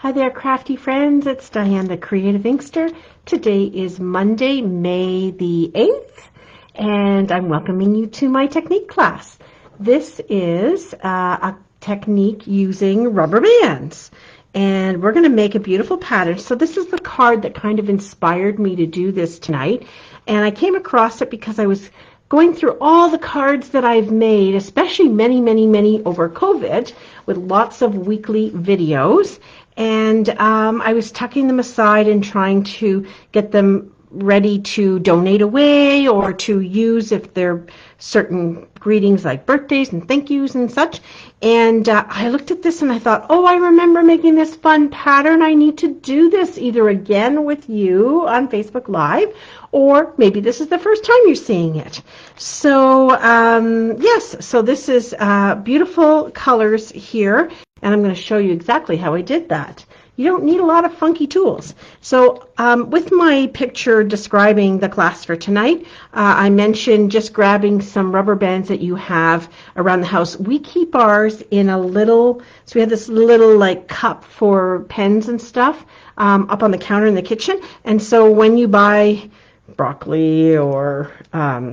Hi there, crafty friends. It's Diane, the Creative Inkster. Today is Monday, May the 8th, and I'm welcoming you to my technique class. This is a technique using rubber bands, and we're going to make a beautiful pattern. So this is the card that kind of inspired me to do this tonight, and I came across it because I was going through all the cards that I've made, especially many over COVID, with lots of weekly videos. And I was tucking them aside and trying to get them ready to donate away or to use if they're certain greetings like birthdays and thank yous and such. And I looked at this and I thought, oh, I remember making this fun pattern. I need to do this either again with you on Facebook Live, or maybe this is the first time you're seeing it. So yes, so this is beautiful colors here, and I'm going to show you exactly how I did that. You don't need a lot of funky tools. So with my picture describing the class for tonight, I mentioned just grabbing some rubber bands that you have around the house. We keep ours in a little, so we have this little like cup for pens and stuff up on the counter in the kitchen. And so when you buy broccoli or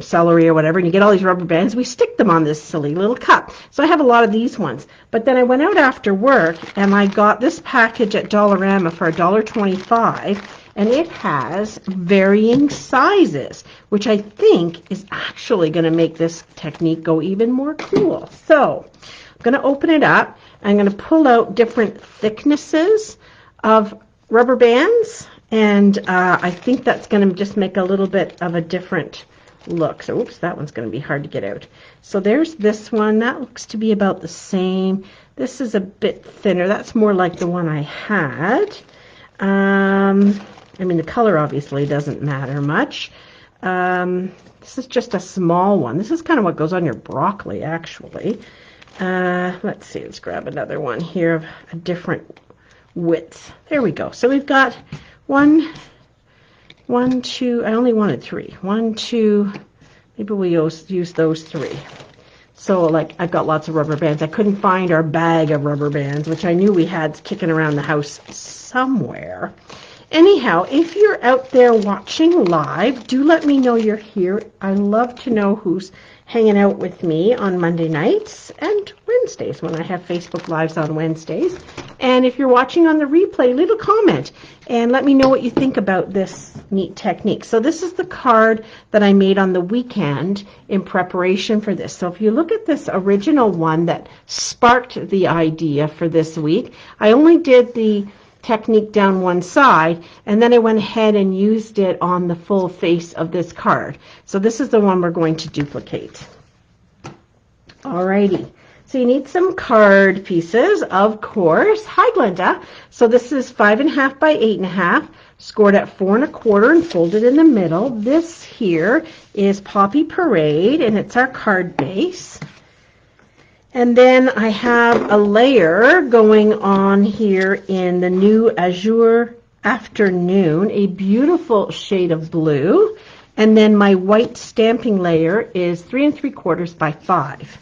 celery or whatever, and you get all these rubber bands, we stick them on this silly little cup. So I have a lot of these ones. But then I went out after work and I got this package at Dollarama for $1.25, and it has varying sizes, which I think is actually going to make this technique go even more cool. So I'm going to open it up. I'm going to pull out different thicknesses of rubber bands, and I think that's going to just make a little bit of a different look. So, oops, that one's going to be hard to get out. So there's this one. That looks to be about the same. This is a bit thinner. That's more like the one I had. I mean, the color obviously doesn't matter much. This is just a small one. This is kind of what goes on your broccoli, actually. Let's see. Let's grab another one here of a different width. There we go. So we've got one, two, I only wanted three. One, two, maybe we use those three. So like I've got lots of rubber bands. I couldn't find our bag of rubber bands, which I knew we had kicking around the house somewhere. Anyhow, if you're out there watching live, do let me know you're here. I love to know who's hanging out with me on Monday nights and Wednesdays when I have Facebook Lives on Wednesdays. And if you're watching on the replay, leave a comment and let me know what you think about this neat technique. So this is the card that I made on the weekend in preparation for this. So if you look at this original one that sparked the idea for this week, I only did the technique down one side, and then I went ahead and used it on the full face of this card. So this is the one we're going to duplicate. Alrighty, so you need some card pieces, of course. Hi, Glenda. So this is 5.5 by 8.5, scored at 4 1/4 and folded in the middle. This here is Poppy Parade, and it's our card base. And then I have a layer going on here in the new Azure Afternoon, a beautiful shade of blue. And then my white stamping layer is 3 3/4 by 5.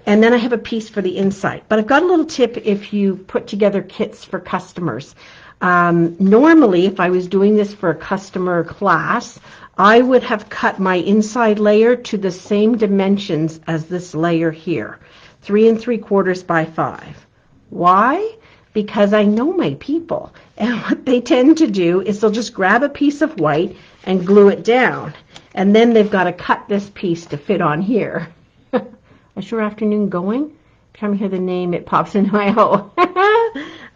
And then I have a piece for the inside. But I've got a little tip if you put together kits for customers. Normally, if I was doing this for a customer class, I would have cut my inside layer to the same dimensions as this layer here. 3 3/4 by 5. Why? Because I know my people, and what they tend to do is they'll just grab a piece of white and glue it down, and then they've got to cut this piece to fit on here. Azure Afternoon going? Every time I hear the name, it pops into my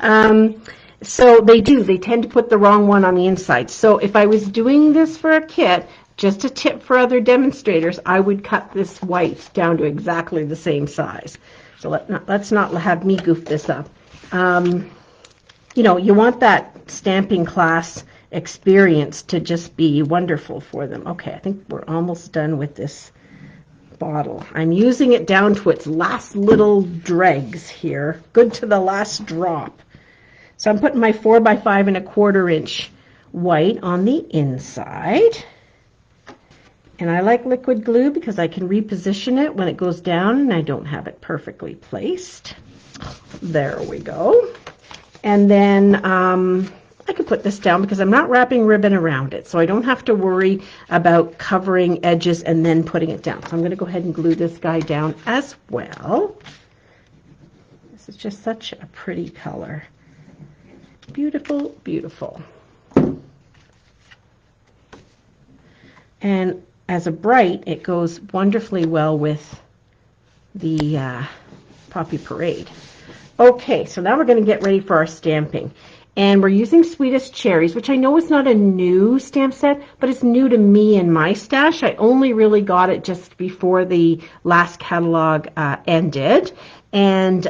head. So they tend to put the wrong one on the inside. So if I was doing this for a kit, just a tip for other demonstrators, I would cut this white down to exactly the same size. So let's not have me goof this up. You know, you want that stamping class experience to just be wonderful for them. Okay, I think we're almost done with this bottle. I'm using it down to its last little dregs here. Good to the last drop. So I'm putting my 4 by 5 1/4 inch white on the inside. And I like liquid glue because I can reposition it when it goes down and I don't have it perfectly placed. There we go. And then I could put this down because I'm not wrapping ribbon around it, so I don't have to worry about covering edges and then putting it down. So I'm going to go ahead and glue this guy down as well. This is just such a pretty color. Beautiful, beautiful. And as a bright, it goes wonderfully well with the Poppy Parade. Okay, so now we're going to get ready for our stamping. And we're using Sweetest Cherries, which I know is not a new stamp set, but it's new to me in my stash. I only really got it just before the last catalog ended. And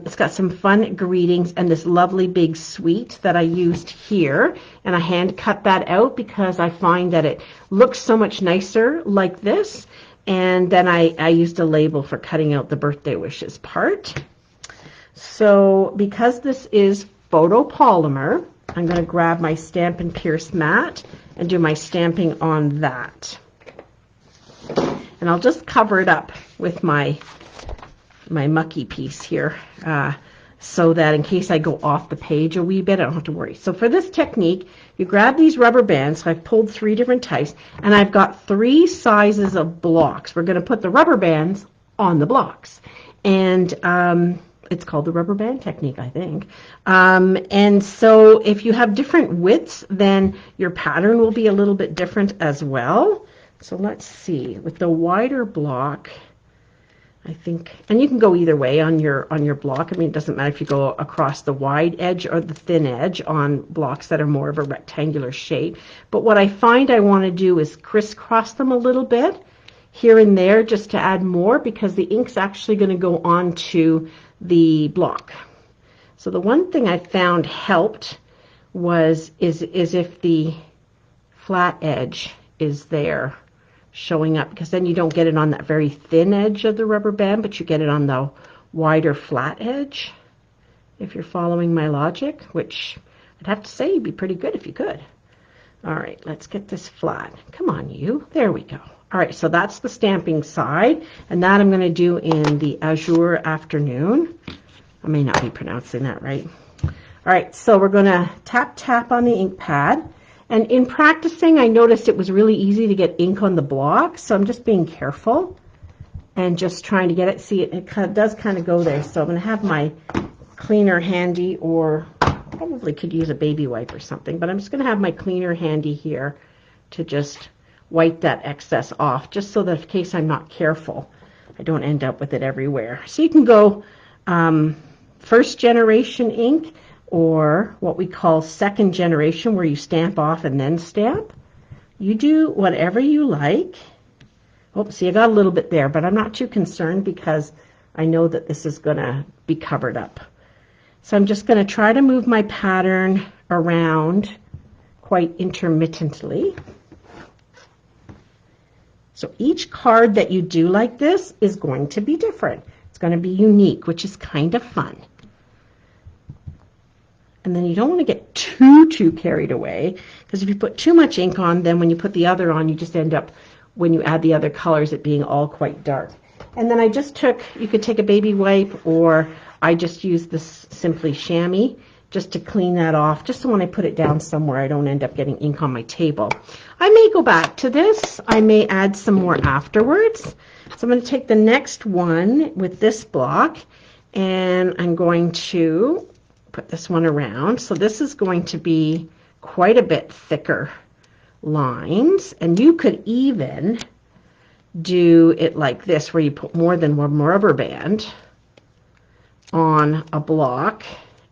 it's got some fun greetings and this lovely big suite that I used here. And I hand cut that out because I find that it looks so much nicer like this. And then I used a label for cutting out the birthday wishes part. So because this is photopolymer, I'm going to grab my Stampin' Pierce mat and do my stamping on that. And I'll just cover it up with my mucky piece here so that in case I go off the page a wee bit, I don't have to worry. So for this technique, you grab these rubber bands. So I've pulled 3 different types, and I've got 3 sizes of blocks. We're going to put the rubber bands on the blocks. And it's called the rubber band technique, I think. And so if you have different widths, then your pattern will be a little bit different as well. So let's see, with the wider block, I think, and you can go either way on your block. I mean, it doesn't matter if you go across the wide edge or the thin edge on blocks that are more of a rectangular shape. But what I find I want to do is crisscross them a little bit here and there just to add more, because the ink's actually going to go onto the block. So the one thing I found helped is if the flat edge is there showing up, because then you don't get it on that very thin edge of the rubber band, but you get it on the wider flat edge, if you're following my logic, which I'd have to say you'd be pretty good if you could. All right, let's get this flat. Come on, you. There we go. All right, so that's the stamping side, and that I'm going to do in the Azure Afternoon. I may not be pronouncing that right. All right, so we're going to tap on the ink pad. And in practicing, I noticed it was really easy to get ink on the block, so I'm just being careful and just trying to get it. See, it does kind of go there, so I'm going to have my cleaner handy, or probably could use a baby wipe or something, but I'm just going to have my cleaner handy here to just wipe that excess off, just so that in case I'm not careful, I don't end up with it everywhere. So you can go first generation ink, or what we call second generation, where you stamp off and then stamp. You do whatever you like. Oh, see, I got a little bit there, but I'm not too concerned because I know that this is going to be covered up. So I'm just going to try to move my pattern around quite intermittently. So each card that you do like this is going to be different. It's going to be unique, which is kind of fun. And then you don't want to get too carried away, because if you put too much ink on, then when you put the other on, you just end up, when you add the other colors, it being all quite dark. And then I just took, you could take a baby wipe, or I just used this Simply Chamois just to clean that off, just so when I put it down somewhere, I don't end up getting ink on my table. I may go back to this. I may add some more afterwards. So I'm going to take the next one with this block, and I'm going to put this one around. So this is going to be quite a bit thicker lines, and you could even do it like this, where you put more than one rubber band on a block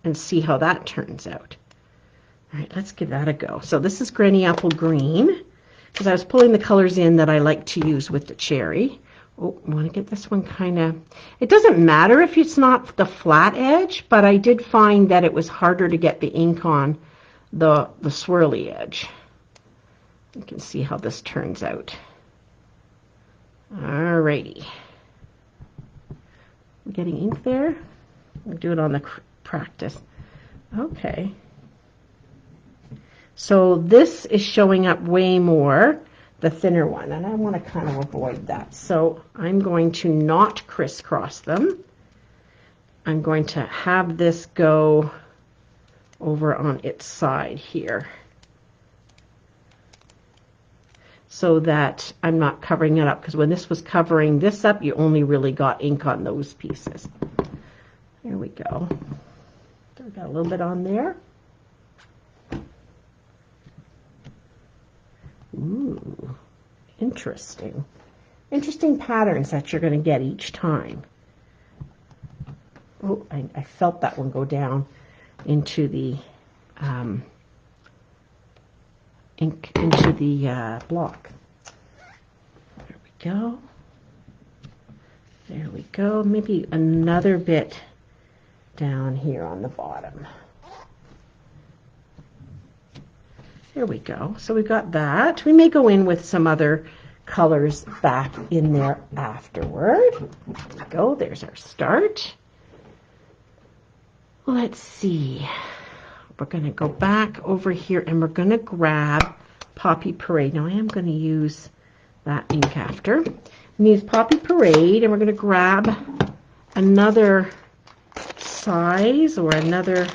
and see how that turns out. All right, let's give that a go. So this is Granny Apple Green, because I was pulling the colors in that I like to use with the cherry. Oh, I want to get this one kind of, it doesn't matter if it's not the flat edge, but I did find that it was harder to get the ink on the swirly edge. You can see how this turns out. All righty. I'm getting ink there. We'll do it on the practice. Okay. So this is showing up way more, the thinner one, and I want to kind of avoid that. So I'm going to not crisscross them. I'm going to have this go over on its side here, so that I'm not covering it up, because when this was covering this up, you only really got ink on those pieces. There we go. So we got a little bit on there. Ooh, interesting. Interesting patterns that you're going to get each time. Oh, I felt that one go down into the ink, into the block. There we go. There we go. Maybe another bit down here on the bottom. There we go. So we've got that. We may go in with some other colors back in there afterward. There we go. There's our start. Let's see. We're going to go back over here and we're going to grab Poppy Parade. Now I am going to use that ink after. I'm going to use Poppy Parade, and we're going to grab another size or another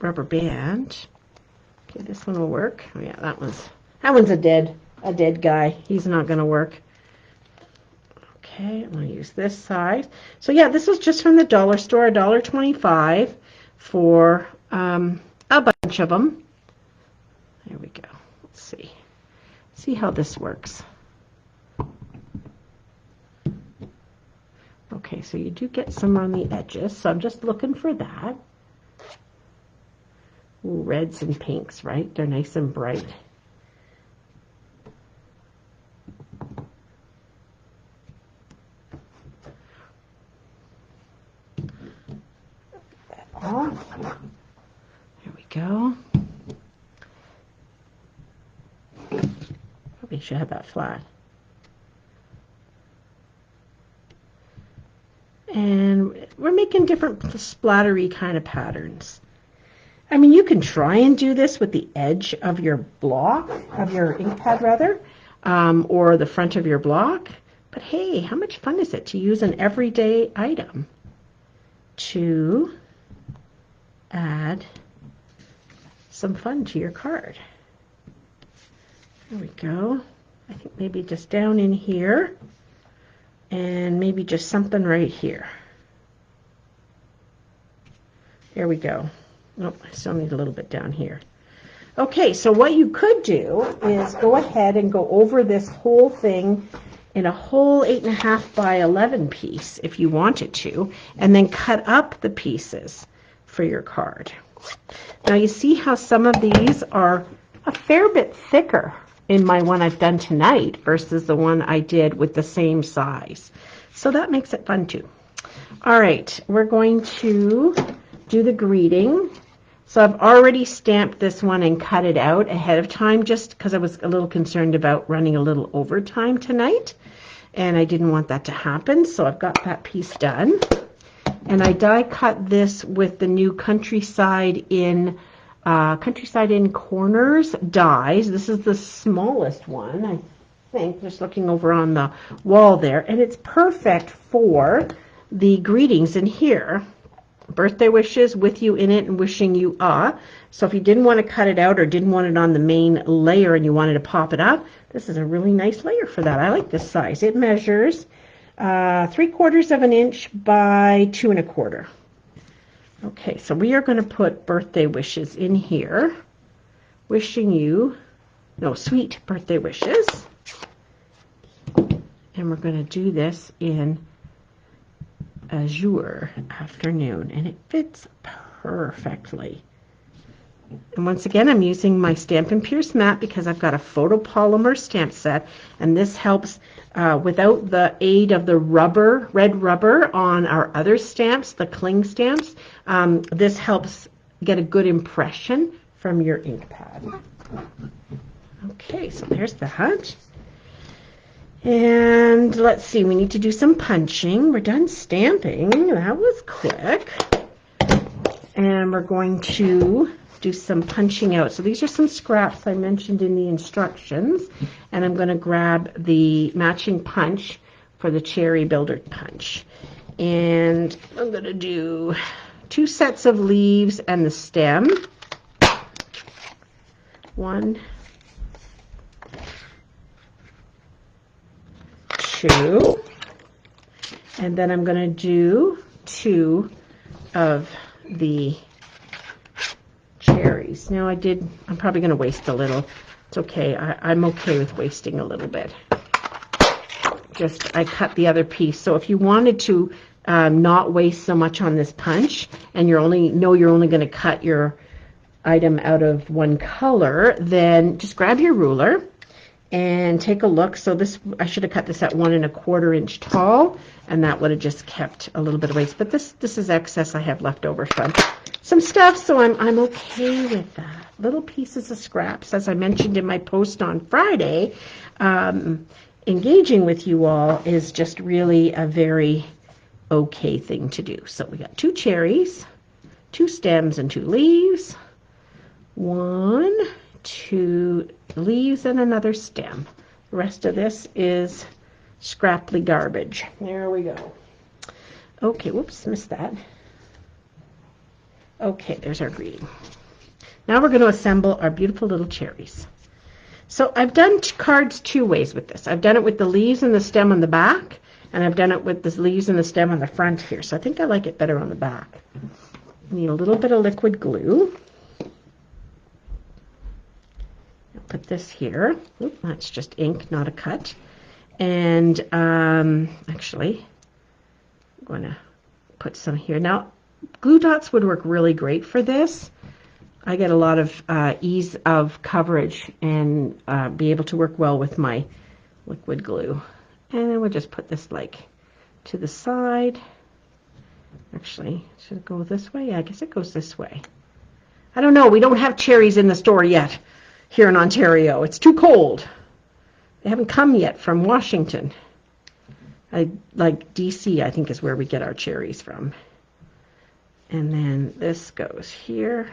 rubber band. Okay, this one will work. Oh yeah, that one's a dead guy. He's not going to work. Okay, I'm going to use this size. So yeah, this was just from the dollar store, $1.25 for a bunch of them. There we go. Let's see how this works. Okay, so you do get some on the edges, so I'm just looking for that. Ooh, reds and pinks, right? They're nice and bright. There we go. Probably should have that flat. And we're making different splattery kind of patterns. I mean, you can try and do this with the edge of your block, of your ink pad rather, or the front of your block. But hey, how much fun is it to use an everyday item to add some fun to your card? There we go. I think maybe just down in here, and maybe just something right here. There we go. Nope, I still need a little bit down here. Okay, so what you could do is go ahead and go over this whole thing in a whole 8.5 by 11 piece if you wanted to, and then cut up the pieces for your card. Now you see how some of these are a fair bit thicker in my one I've done tonight versus the one I did with the same size. So that makes it fun too. All right, we're going to do the greeting. So I've already stamped this one and cut it out ahead of time just because I was a little concerned about running a little overtime tonight, and I didn't want that to happen. So I've got that piece done. And I die cut this with the new Countryside in Corners dies. This is the smallest one, I think, just looking over on the wall there. And it's perfect for the greetings in here. Birthday wishes with you in it and wishing you So if you didn't want to cut it out or didn't want it on the main layer and you wanted to pop it up, this is a really nice layer for that. I like this size. It measures 3/4 of an inch by 2 1/4. Okay, so we are going to put birthday wishes in here. Wishing you, sweet birthday wishes. And we're going to do this in Azure Afternoon, and it fits perfectly. And once again, I'm using my Stampin' Pierce mat because I've got a photopolymer stamp set, and this helps without the aid of the red rubber on our other stamps, the cling stamps. This helps get a good impression from your ink pad. Okay, so there's that. And let's see, we need to do some punching. We're done stamping. That was quick. And we're going to do some punching out. So these are some scraps I mentioned in the instructions. And I'm going to grab the matching punch for the Cherry Builder punch. And I'm going to do 2 sets of leaves and the stem. 1, 2, and then I'm going to do 2 of the cherries. Now I'm probably going to waste a little. It's okay. I'm okay with wasting a little bit. I cut the other piece. So if you wanted to not waste so much on this punch, and you're only going to cut your item out of one color, then just grab your ruler and take a look. So I should have cut this at 1 1/4 inch tall, and that would have just kept a little bit of waste. But this is excess I have left over from some stuff, so I'm okay with that. Little pieces of scraps, as I mentioned in my post on Friday. Engaging with you all is just really a very okay thing to do. So we got 2 cherries, 2 stems, and 2 leaves. 1, 2 leaves and another stem. The rest of this is scrappy garbage. There we go. Okay, whoops, missed that. Okay, there's our greeting. Now we're going to assemble our beautiful little cherries. So I've done cards 2 ways with this. I've done it with the leaves and the stem on the back, and I've done it with the leaves and the stem on the front here. So I think I like it better on the back. Need a little bit of liquid glue. I'll put this here. Oop, that's just ink, not a cut. And actually, I'm going to put some here. Now, glue dots would work really great for this. I get a lot of ease of coverage and be able to work well with my liquid glue. And then we'll just put this like to the side. Actually, should it go this way? Yeah, I guess it goes this way. I don't know. We don't have cherries in the store yet here in Ontario. It's too cold. They haven't come yet from Washington. Like DC, I think, is where we get our cherries from. And then this goes here.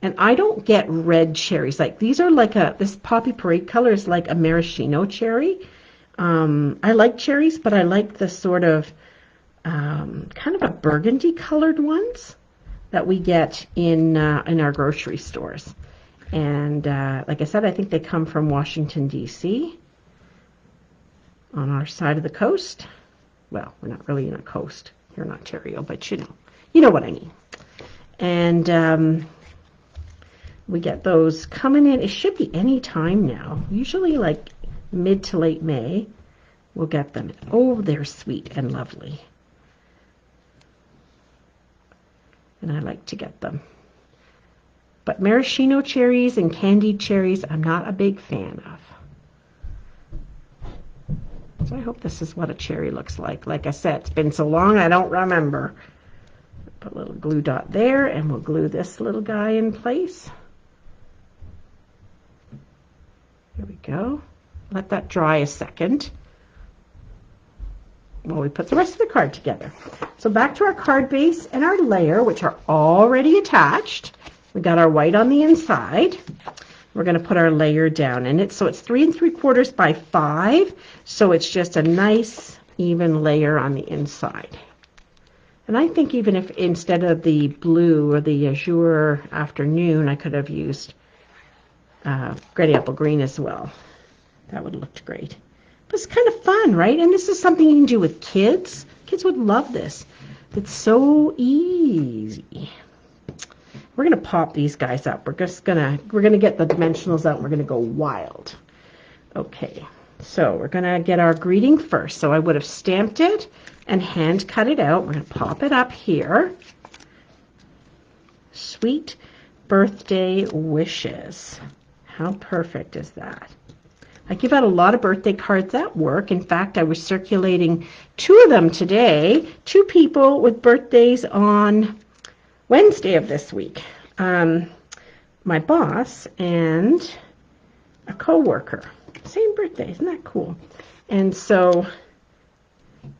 And I don't get red cherries. Like these are like this Poppy Parade color is like a maraschino cherry. I like cherries, but I like the sort of kind of a burgundy colored ones that we get in our grocery stores. And like I said, I think they come from Washington, D.C. on our side of the coast. Well, we're not really in a coast here in Ontario, but you know what I mean. And we get those coming in. It should be any time now. Usually like mid to late May, we'll get them. Oh, they're sweet and lovely. And I like to get them. But maraschino cherries and candied cherries, I'm not a big fan of. So I hope this is what a cherry looks like. Like I said, it's been so long I don't remember. Put a little glue dot there, and we'll glue this little guy in place. Here we go. Let that dry a second while we put the rest of the card together. So back to our card base and our layer, which are already attached. We got our white on the inside. We're going to put our layer down, and it's 3 3/4 by 5, so it's just a nice even layer on the inside. And I think even if instead of the blue or the azure afternoon, I could have used gray apple green as well. That would have looked great. But it's kind of fun, right? And this is something you can do with kids. Kids would love this. It's so easy. We're going to pop these guys up. We're going to get the dimensionals out, and we're going to go wild. Okay, so we're going to get our greeting first. So I would have stamped it and hand cut it out. We're going to pop it up here. Sweet birthday wishes. How perfect is that? I give out a lot of birthday cards at work. In fact, I was circulating 2 of them today. 2 people with birthdays on Wednesday of this week. My boss and a coworker. Same birthday. Isn't that cool? And so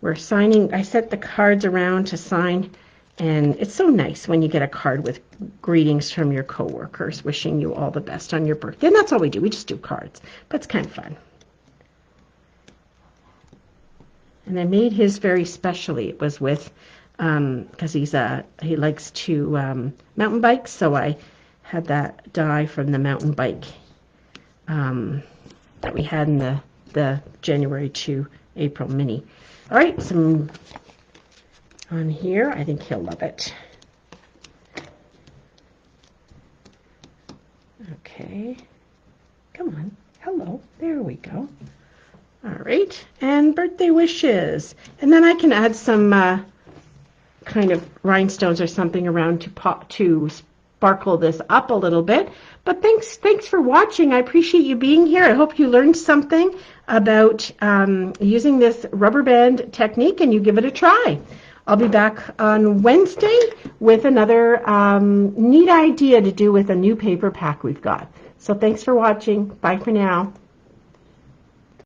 we're signing. I set the cards around to sign. And it's so nice when you get a card with greetings from your coworkers wishing you all the best on your birthday. And that's all we do. We just do cards. But it's kind of fun. And I made his very specially. It was with because he likes to mountain bike, so I had that die from the mountain bike that we had in the January to April mini. All right, some on here. I think he'll love it. Okay, come on. Hello, there we go. All right, and birthday wishes. And then I can add some kind of rhinestones or something around to sparkle this up a little bit. But thanks for watching. I appreciate you being here. I hope you learned something about using this rubber band technique and you give it a try. I'll be back on Wednesday with another neat idea to do with a new paper pack we've got. So thanks for watching. Bye for now.